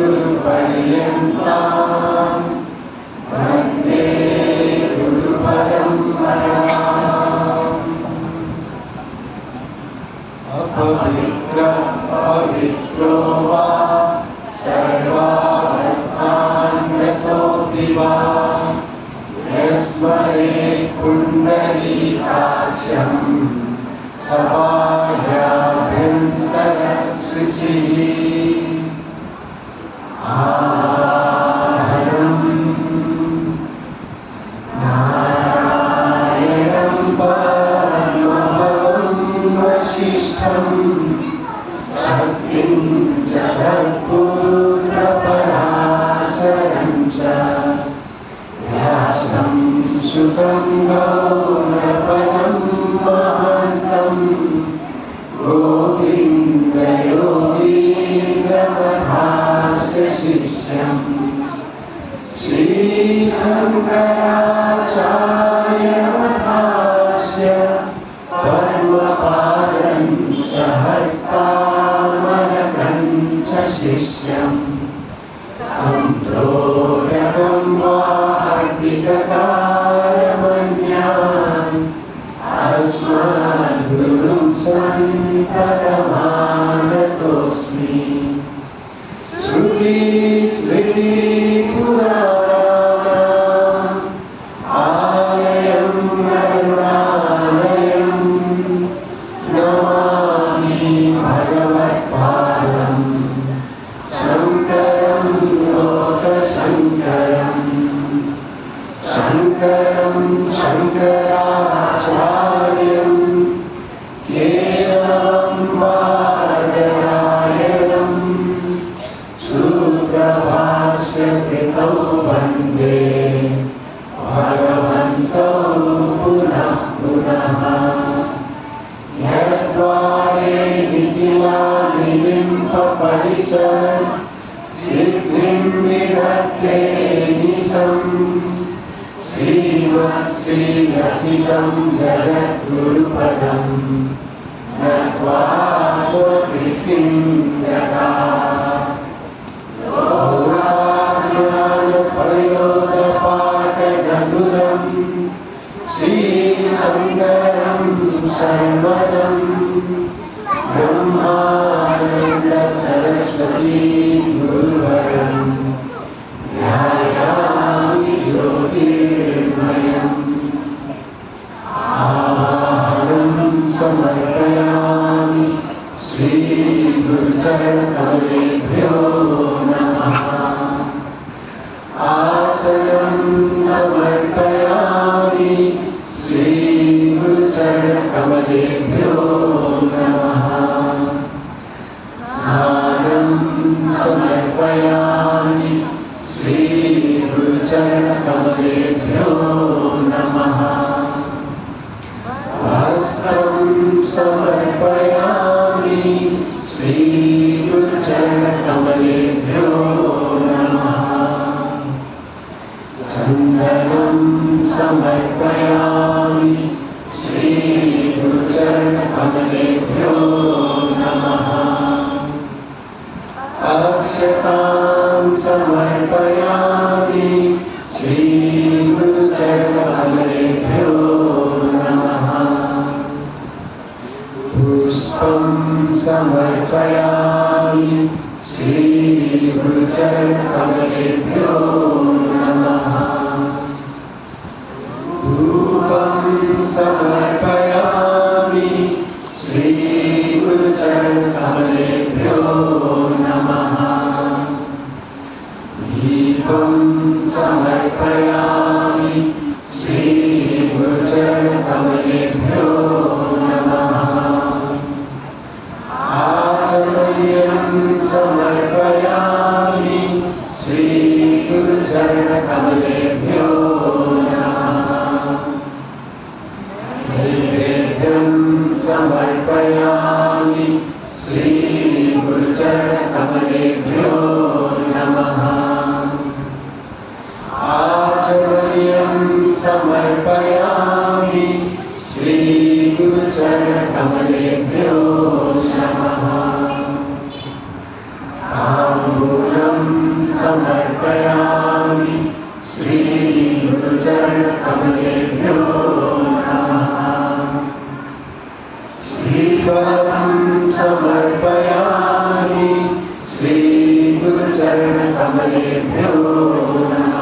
गुरुपर्यन्तां वन्दे गुरुपरम्पराम्। अपवित्रः पवित्रो वा सर्वावस्थान् गतोऽपि वा यस्मरेत् पुण्डरीकाक्षं सभाभ्यन्तरशुचिः। आवाहनं नारायणं परमभवं वसिष्ठं शक्तिं च तत्पुत्रपराशरं च व्यासं सुतं गौरपदं महान्तं गोविन्दयोगीन्द्रवधास्य शिष्यं श्रीशङ्कराचार्यवधास्य पद्मपादं च हस्तामलकं च शिष्यम् अन्तोरगं वार्तिककारमन्यान् अस्मद्गुरुं सन्ततमानतोऽस्मि। श्रुतिस्मृतिपुराणानाम् आलयं करुणालयं नमामि भगवत्पादं शङ्करं लोकशङ्करं। शङ्करं शङ्कराचार्यं केशवं बादरायणं सूत्रभाष्यकृतौ वन्दे भगवन्तौ पुनः पुनः। यद्वारेऽखिलानिलिं पपरिसन् सिद्धिं विधत्ते निशम् श्रीमत्श्रीरसिकं जगद्गुरुपदं नत्वा त्वत्कृतिं यथा ज्ञानप्रयोगपाठगधुरं श्रीशङ्करं शर्वदं ब्रह्मानन्द सरस्वती गुरुवरं ध्यायामि ज्योतिर्मयम्। आवाहनं समर्पयामि श्रीगुरुचरणकमलेभ्यो नमः। आसनं समर्पयामि श्रीगुरुचरणकमलेभ्यो नमः। सादं समर्पयामि श्रीगुरुचरणकमलेभ्यो नमः। वस्त्रं समर्पयामि श्रीगुरुचरणकमलेभ्यो नमः। चन्दनं समर्पयामि श्रीगुरुचरणकमलेभ्यो नमः। अक्षतां समर्पयामि श्रीगुरुचरणकमलेभ्यो नमः। पुष्पं समर्पयामि श्रीगुरुचरणकमलेभ्यो नमः। धूपं समर्पयामि श्रीगुरुचरणकमलेभ्यो नमः। दीपं समर्पयामि श्रीगुरुचरणकमलेभ्यो नमः। आचमनीयं समर्पयामि श्रीगुरुचरणकमलेभ्यो नमः। नैवेद्यं समर्पयामि श्रीगुरुचरणकमलेभ्यो नमः। आचमनीयं समर्पयामि श्रीगुरुचरणकमलेभ्यो नमः। ताम्बूलं समर्पयामि श्रीगुरुचरणकमलेभ्यो नमः श्रीफलं समर्पयामि श्रीगुरुचरणकमलेभ्यो नमः